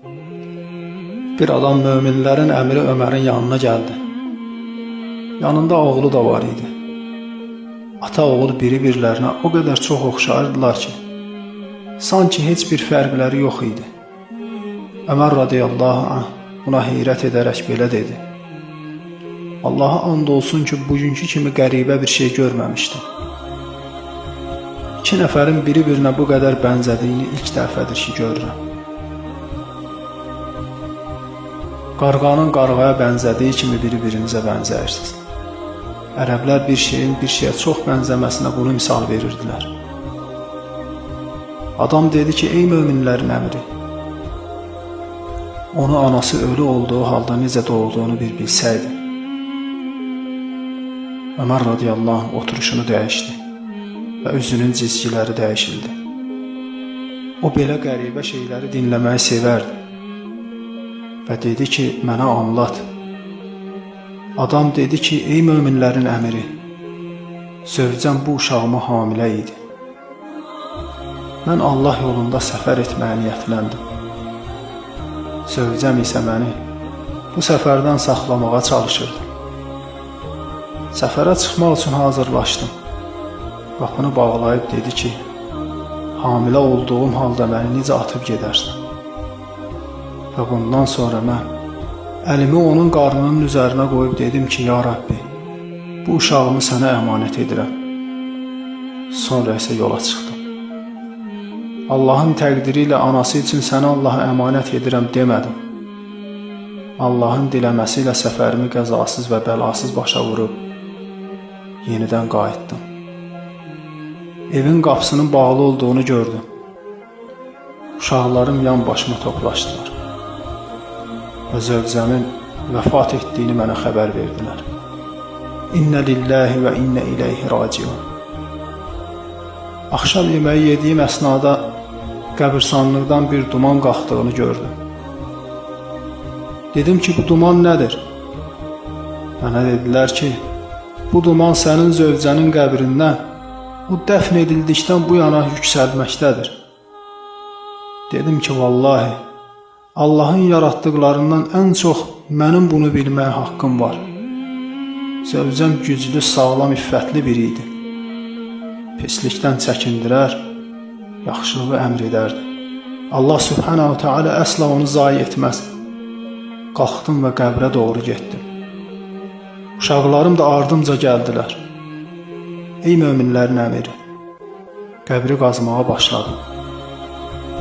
Bir adam möminlərin əmiri Ömərin yanına gəldi. Yanında oğlu da var idi. Ata oğul biri-birlərinə o qədər çox oxşayırdılar ki, sanki heç bir fərqləri yox idi. Ömər radiyallahu anh buna heyrət edərək belə dedi: Allaha and olsun ki, bugünkü kimi qəribə bir şey görməmişdim. İki nəfərin biri-birinə bu qədər bənzədiyini ilk dəfədir ki, görürəm. Qarğanın qarğaya bənzədiyi kimi biri-birinizə bənzəyirsiniz. Ərəblər bir şeyin bir şeyə çox bənzəməsinə bunu misal verirdilər. Adam dedi ki, ey möminlərin əmiri, onu anası ölü olduğu halda necə doğulduğunu bir bilsəydi. Ömər radiyallahu anh oturuşunu dəyişdi və üzünün cizgiləri dəyişildi. O belə qəribə şeyləri dinləməyi sevərdi və dedi ki, mənə anlat. Adam dedi ki, ey möminlərin əmiri, zövcəm bu uşağıma hamilə idi. Mən Allah yolunda səfər etməyə niyyətləndim. Zövcəm isə məni bu səfərdən saxlamağa çalışırdı. Səfərə çıxmaq üçün hazırlaşdım. Qapını bağlayıb dedi ki, hamilə olduğum halda məni necə atıb gedərsən? Və bundan sonra mən əlimi onun qarnının üzərinə qoyub dedim ki, ya Rabbi, bu uşağımı sənə əmanət edirəm. Sonra isə yola çıxdım. Allahın təqdiri ilə anası üçün səni Allaha əmanət edirəm demədim. Allahın diləməsi ilə səfərimi qəzasız və bəlasız başa vurub yenidən qayıtdım. Evin qapısının bağlı olduğunu gördüm. Uşaqlarım yan başıma toplaşdılar və zövcəmin vəfat etdiyini mənə xəbər verdilər. İnnə lillahi və innə iləyhi raciun. Axşam yeməyi yediyim əsnada qəbirstanlıqdan bir duman qalxdığını gördüm. Dedim ki, bu duman nədir? Mənə dedilər ki, bu duman sənin zövcənin qəbrindən o dəfn edildikdən bu yana yüksəlməkdədir. Dedim ki, vallahi, Allahın yaratdıqlarından ən çox mənim bunu bilməyə haqqım var. Zövcəm güclü, sağlam, iffətli biri idi. Pislikdən çəkindirər, yaxşılığı əmr edərdi. Allah subhanahu teala əsla onu zayi etməz. Qalxdım və qəbrə doğru getdim. Uşaqlarım da ardımca gəldilər. Ey möminlərin əmiri, qəbri qazmağa başladım.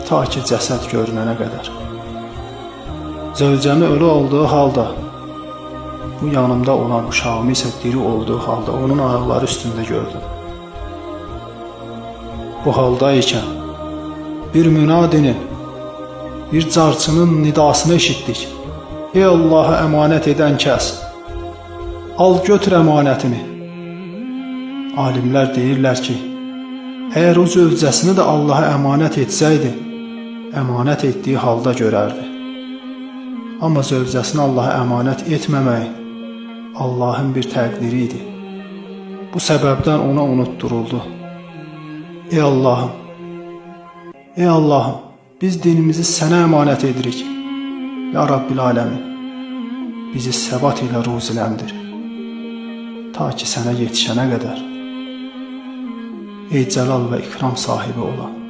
Ta ki cəsəd görünənə qədər. Zövcəmi ölü olduğu halda, bu yanımda olan uşağımı isə diri olduğu halda onun ayaqları üstündə gördüm. Bu halda ikən bir münadinin, bir carçının nidasını eşitdik. Ey Allaha əmanət edən kəs, al götür əmanətini. Alimlər deyirlər ki, əgər o zövcəsini də Allaha əmanət etsəydi, əmanət etdiyi halda görərdi. Amma zövcəsini Allaha əmanət etməmək Allahın bir təqdiri idi. Bu səbəbdən ona unutturuldu. Ey Allahım, biz dinimizi sənə əmanət edirik. Ya Rabbil aləmin, bizi səbat ilə ruziləndir. Ta ki sənə yetişənə qədər. Ey cəlal və ikram sahibi olan.